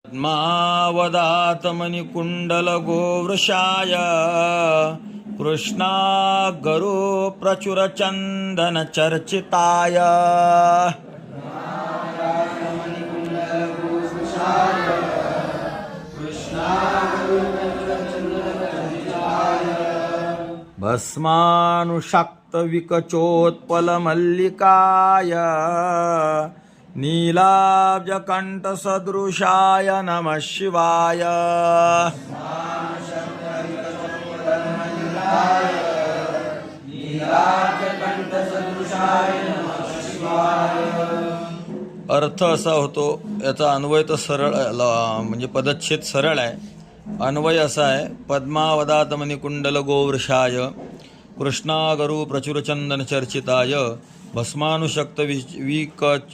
पद्मावदात मणिकुण्डल गोवृषाय कृष्णा गरु प्रचुर चंदन चर्चिताय भस्मानुषक्त विकचोत्पल मल्लिकाय नीलाब्जकंठ सदृशाय नमः शिवाय। अर्थ असा होतो, याचा अन्वय तर सरळ म्हणजे पदच्छेद सरळ आहे। अन्वय असा आहे, पद्मावदात मणिकुंडल गोवृषाय कृष्णागरु प्रचुरचंदन चर्चिताय भस्मानुशक्त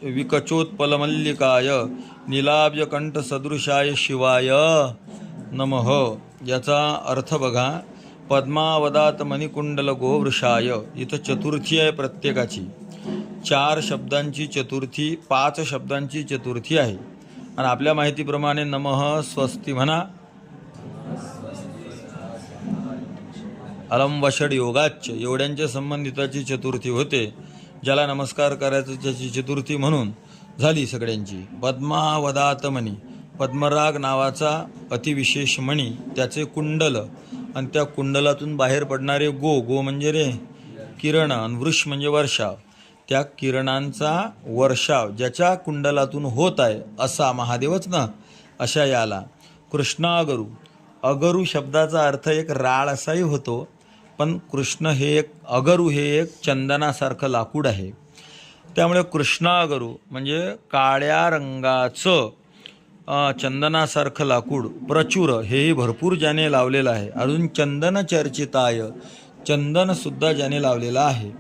विकचोत्पल मल्लिकाय नीलाब्जकंठ सदृशाय शिवाय नमः। याचा अर्थ बघा, पद्मावदात मणिकुंडल गोवृषाय, इथं चतुर्थी आहे प्रत्येकाची, 4 शब्दांची चतुर्थी, 5 शब्दांची चतुर्थी आहे। आणि आपल्या माहितीप्रमाणे नमः स्वस्ती म्हणा, अलम वषड योगाच्च एवढ्यांच्या संबंधिताची चतुर्थी होते, ज्याला नमस्कार करायचं त्याची चतुर्थी म्हणून झाली सगळ्यांची। पद्मावदात मणी, पद्मराग नावाचा अतिविशेष मणी, त्याचे कुंडल आणि त्या कुंडलातून बाहेर पडणारे गो म्हणजे रे किरण, आणि वृष म्हणजे वर्षाव, त्या किरणांचा वर्षाव ज्याच्या कुंडलातून होत आहे असा महादेवच ना, अशा याला कृष्णागरू। अगरू शब्दाचा अर्थ एक राळ असाही होतो, पण कृष्ण हे एक, अगरू हे एक चंदनासारखं लाकूड आहे, त्यामुळे कृष्णागरू म्हणजे काळ्या रंगाचं चंदनासारखं लाकूड, प्रचुर हेही भरपूर ज्याने लावलेलं आहे, अजून चंदन चर्चिताय चंदनसुद्धा ज्याने लावलेला आहे।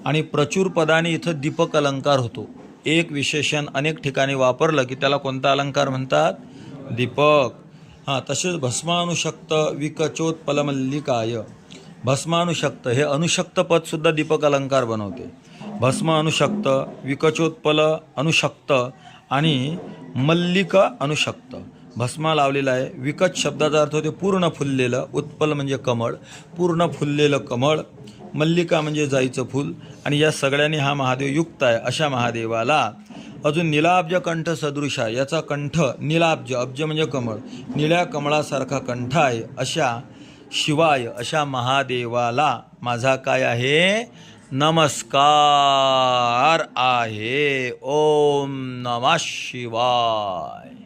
आणि प्रचूर पदाने इथं दीपक अलंकार होतो, एक विशेषण अनेक ठिकाणी वापरलं की त्याला कोणता अलंकार म्हणतात? दीपक। तसेच भस्मानुशक्त विकचोत्पलमल्लिकाय, भस्मानुशक्त हे अनुशक्त पदसुद्धा दीपक अलंकार बनवते। भस्म अनुशक्त, विकचोत्पल अनुशक्त आणि मल्लिक अनुशक्त, भस्मा लावलेला आहे। विकच शब्दाचा अर्थ होते पूर्ण फुललेलं, उत्पल म्हणजे कमळ, पूर्ण फुललेलं कमळ, मल्लिका म्हणजे जाईचं फूल, आणि या सगळ्यांनी हा महादेव युक्त आहे अशा महादेवाला। अजून नीलाब्ज कंठ सदृशा, याचा कंठ नीलाब्ज, अब्ज म्हणजे कमळ, निळ्या कमळासारखा कंठ आहे अशा शिवाय, अशा महादेवाला माझा काय आहे? नमस्कार आहे। ओम नमः शिवाय।